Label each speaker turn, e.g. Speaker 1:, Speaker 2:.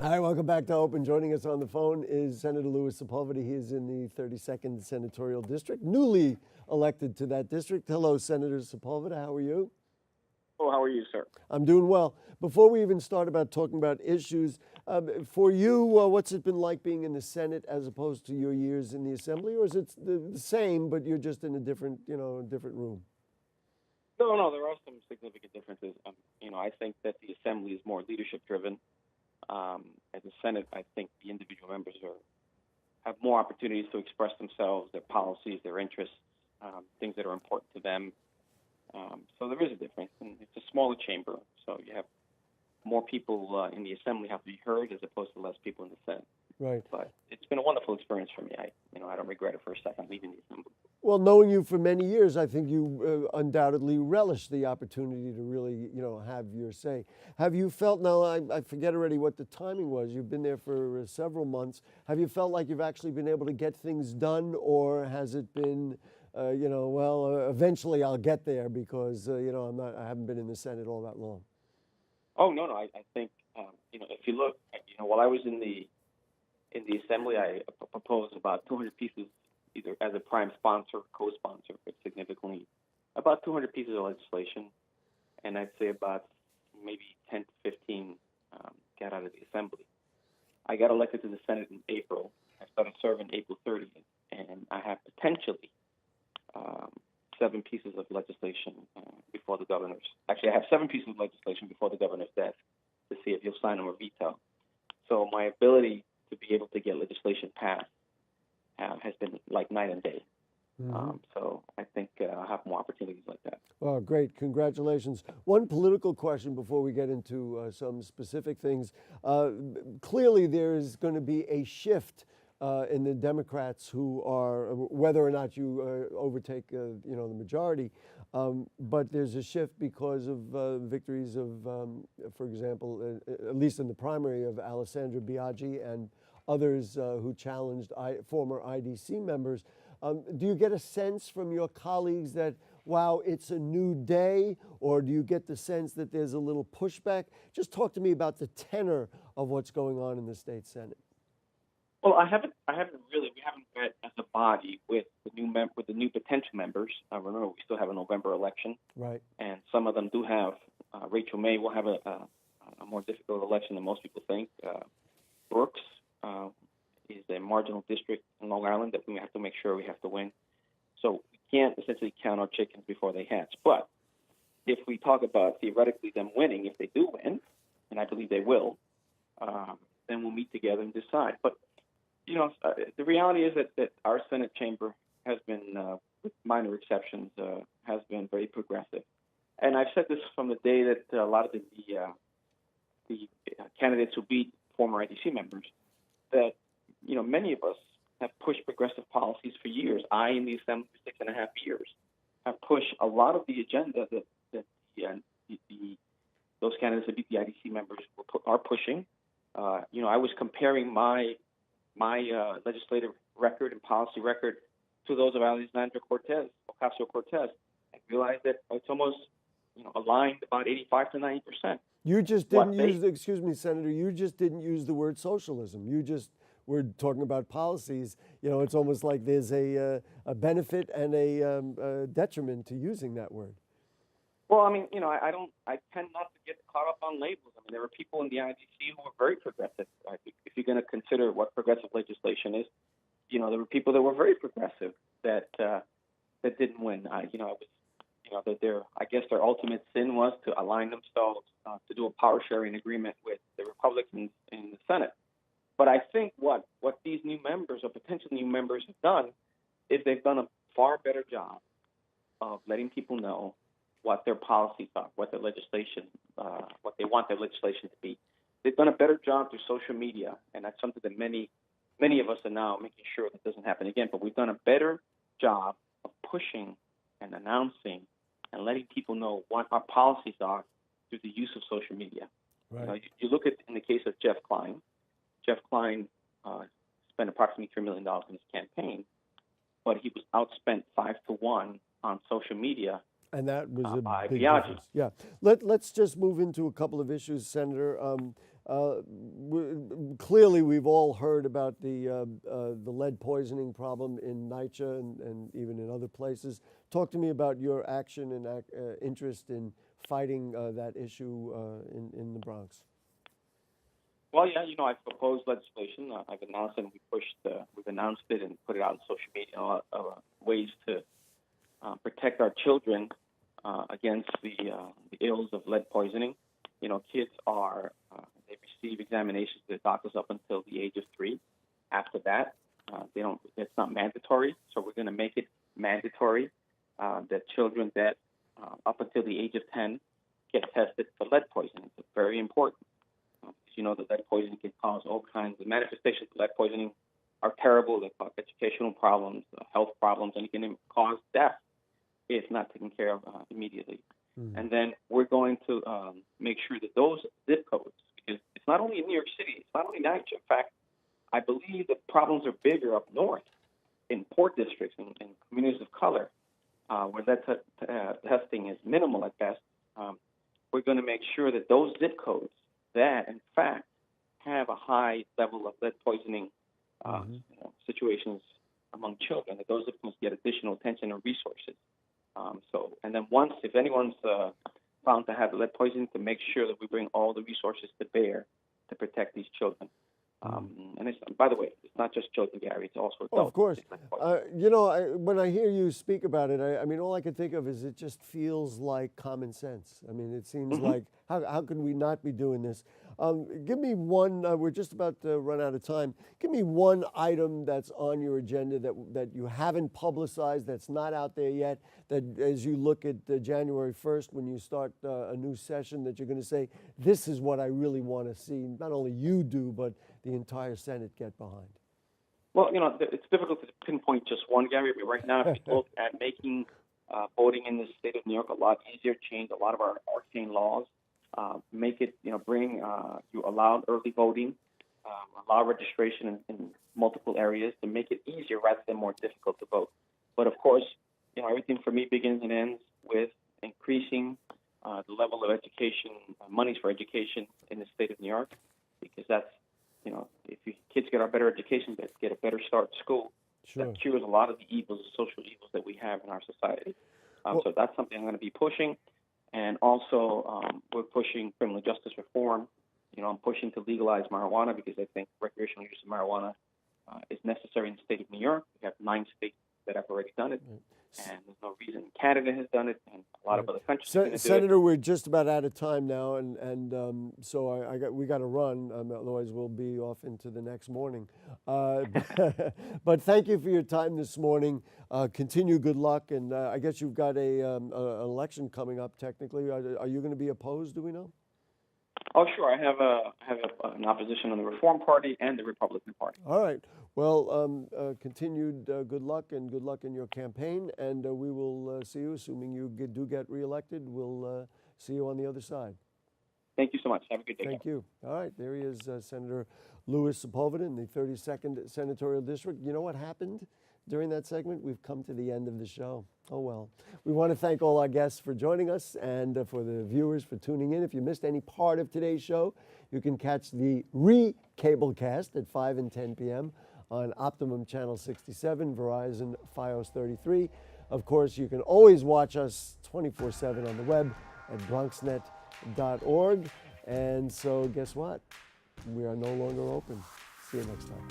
Speaker 1: Hi, welcome back to Open. Joining us on the phone is Senator Louis Sepulveda. He is in the 32nd Senatorial District, newly elected to that district. Hello, Senator Sepulveda. How are you?
Speaker 2: Oh, how are you, sir?
Speaker 1: I'm doing well. Before we even start about talking about issues, for you, what's it been like being in the Senate as opposed to your years in the Assembly, or is it the same, but you're just in a different, different room?
Speaker 2: No, there are some significant differences. I think that the Assembly is more leadership driven. As the Senate, I think the individual members have more opportunities to express themselves, their policies, their interests, things that are important to them. So there is a difference, and it's a smaller chamber, so you have more people in the Assembly have to be heard as opposed to less people in the Senate.
Speaker 1: Right.
Speaker 2: But it's been a wonderful experience for me. I don't regret it for a second leaving the Assembly.
Speaker 1: Well, knowing you for many years, I think you undoubtedly relish the opportunity to really, have your say. Have you felt, now I forget already what the timing was, you've been there for several months. Have you felt like you've actually been able to get things done, or has it been, eventually I'll get there because, I haven't been in the Senate all that long?
Speaker 2: Oh no. I think if you look, while I was in the Assembly, I proposed about 200 pieces, either as a prime sponsor, co-sponsor, but significantly about 200 pieces of legislation, and I'd say about maybe 10 to 15 got out of the Assembly. I got elected to the Senate in April. I started serving April 30th, and I have potentially um, 7 pieces of legislation before the governor's. Actually, I have 7 pieces of legislation before the governor's desk to see if he'll sign them or veto. So my ability to be able to get legislation passed has been like night and day. So I think I'll have more opportunities like that.
Speaker 1: Oh, great. Congratulations. One political question before we get into some specific things. Clearly, there is going to be a shift in the Democrats who are, whether or not you overtake, the majority, but there's a shift because of victories of, for example, at least in the primary of Alessandra Biaggi and others who challenged former IDC members. Do you get a sense from your colleagues that, wow, it's a new day, or do you get the sense that there's a little pushback? Just talk to me about the tenor of what's going on in the state Senate.
Speaker 2: Well, we haven't met as a body with the new potential members. Remember, we still have a November election,
Speaker 1: Right.
Speaker 2: and some of them do have. Rachel May will have a more difficult election than most people think. Brooks is a marginal district in Long Island that we have to make sure we have to win. So we can't essentially count our chickens before they hatch. But if we talk about theoretically them winning, if they do win, and I believe they will, then we'll meet together and decide. But the reality is that our Senate chamber has been, with minor exceptions, has been very progressive. And I've said this from the day that a lot of the candidates who beat former IDC members, that many of us have pushed progressive policies for years. I, in the Assembly for 6.5 years, have pushed a lot of the agenda that those candidates that beat the IDC members are pushing. I was comparing my legislative record and policy record to those of Alexandria Ocasio-Cortez, and realized that it's almost aligned about 85 to 90%.
Speaker 1: You just didn't use, excuse me, Senator, you just didn't use the word socialism. You just were talking about policies. It's almost like there's a benefit and a detriment to using that word.
Speaker 2: Well, I tend not to get caught up on labels. There were people in the IDC who were very progressive. If you're going to consider what progressive legislation is, there were people that were very progressive that didn't win. I guess their ultimate sin was to align themselves to do a power sharing agreement with the Republicans in the Senate. But I think what these new members or potential new members have done is they've done a far better job of letting people know what their policies are, what their legislation, what they want their legislation to be. They've done a better job through social media, and that's something that many of us are now making sure that doesn't happen again. But we've done a better job of pushing and announcing and letting people know what our policies are through the use of social media.
Speaker 1: Right.
Speaker 2: You look at, in the case of Jeff Klein. Jeff Klein spent approximately $3 million in his campaign, but he was outspent 5-1 on social media.
Speaker 1: And that was a
Speaker 2: by
Speaker 1: big
Speaker 2: Biaggi.
Speaker 1: difference. Yeah. Let's just move into a couple of issues, Senator. clearly, we've all heard about the lead poisoning problem in NYCHA and even in other places. Talk to me about your action and interest in fighting that issue in the Bronx.
Speaker 2: Well, yeah, I've proposed legislation. I've announced it, and we've announced it and put it out on social media. A lot of ways to protect our children against the ills of lead poisoning. Kids they receive examinations with doctors up until the age of 3. After that, they don't. It's not mandatory, so we're going to make it mandatory that children that up until the age of 10 get tested for lead poisoning. It's very important. That lead poisoning can cause all kinds of manifestations of lead poisoning are terrible. They cause educational problems, health problems, and it can even cause death if not taken care of immediately. Mm-hmm. And then we're going to make sure that those zip codes, because it's not only in New York City, it's not only NYCHA. In fact, I believe the problems are bigger up north in poor districts and communities of color where lead testing is minimal at best. We're going to make sure that those zip codes that, in fact, have a high level of lead poisoning situations among children, that those zip codes get additional attention and resources. And then if anyone's found to have lead poisoning, to make sure that we bring all the resources to bear to protect these children. And by the way, it's not just children, Gary. It's also adults.
Speaker 1: Oh, of course. When I hear you speak about it, I mean, all I can think of is it just feels like common sense. I mean, it seems like, how can we not be doing this? Give me one, we're just about to run out of time. Give me one item that's on your agenda that you haven't publicized, that's not out there yet, that as you look at January 1st, when you start a new session, that you're going to say, this is what I really want to see, not only you do, but the entire Senate get behind?
Speaker 2: Well, it's difficult to pinpoint just one, Gary, but right now, if you look at making voting in the state of New York a lot easier, change a lot of our arcane laws, make it, you allow early voting, allow registration in multiple areas to make it easier rather than more difficult to vote. But of course, everything for me begins and ends with increasing the level of education, monies for education in the state of New York, because that's, if kids get a better education, get a better start in school, that cures a lot of the evils, the social evils that we have in our society. So that's something I'm going to be pushing. And also, we're pushing criminal justice reform. I'm pushing to legalize marijuana because I think recreational use of marijuana is necessary in the state of New York. We have 9 states that have already done it, and there's no reason Canada has done it, and a lot of other countries are going to do it.
Speaker 1: Senator, we're just about out of time now, and so we got to run. Otherwise, we'll be off into the next morning. But thank you for your time this morning. Continue good luck, and I guess you've got an election coming up. Technically, are you going to be opposed? Do we know?
Speaker 2: Oh, sure. I have an opposition on the Reform Party and the Republican Party.
Speaker 1: All right. Well, continued good luck, and good luck in your campaign. And we will see you, assuming you do get reelected. We'll see you on the other side.
Speaker 2: Thank you so much. Have a good day.
Speaker 1: Thank you. All right. There he is, Senator Louis Sepulveda in the 32nd Senatorial District. You know what happened during that segment? We've come to the end of the show. Oh, well. We want to thank all our guests for joining us, and for the viewers for tuning in. If you missed any part of today's show, you can catch the re-cablecast at 5 and 10 p.m. on Optimum Channel 67, Verizon Fios 33. Of course, you can always watch us 24/7 on the web at bronxnet.org. And so guess what? We are no longer open. See you next time.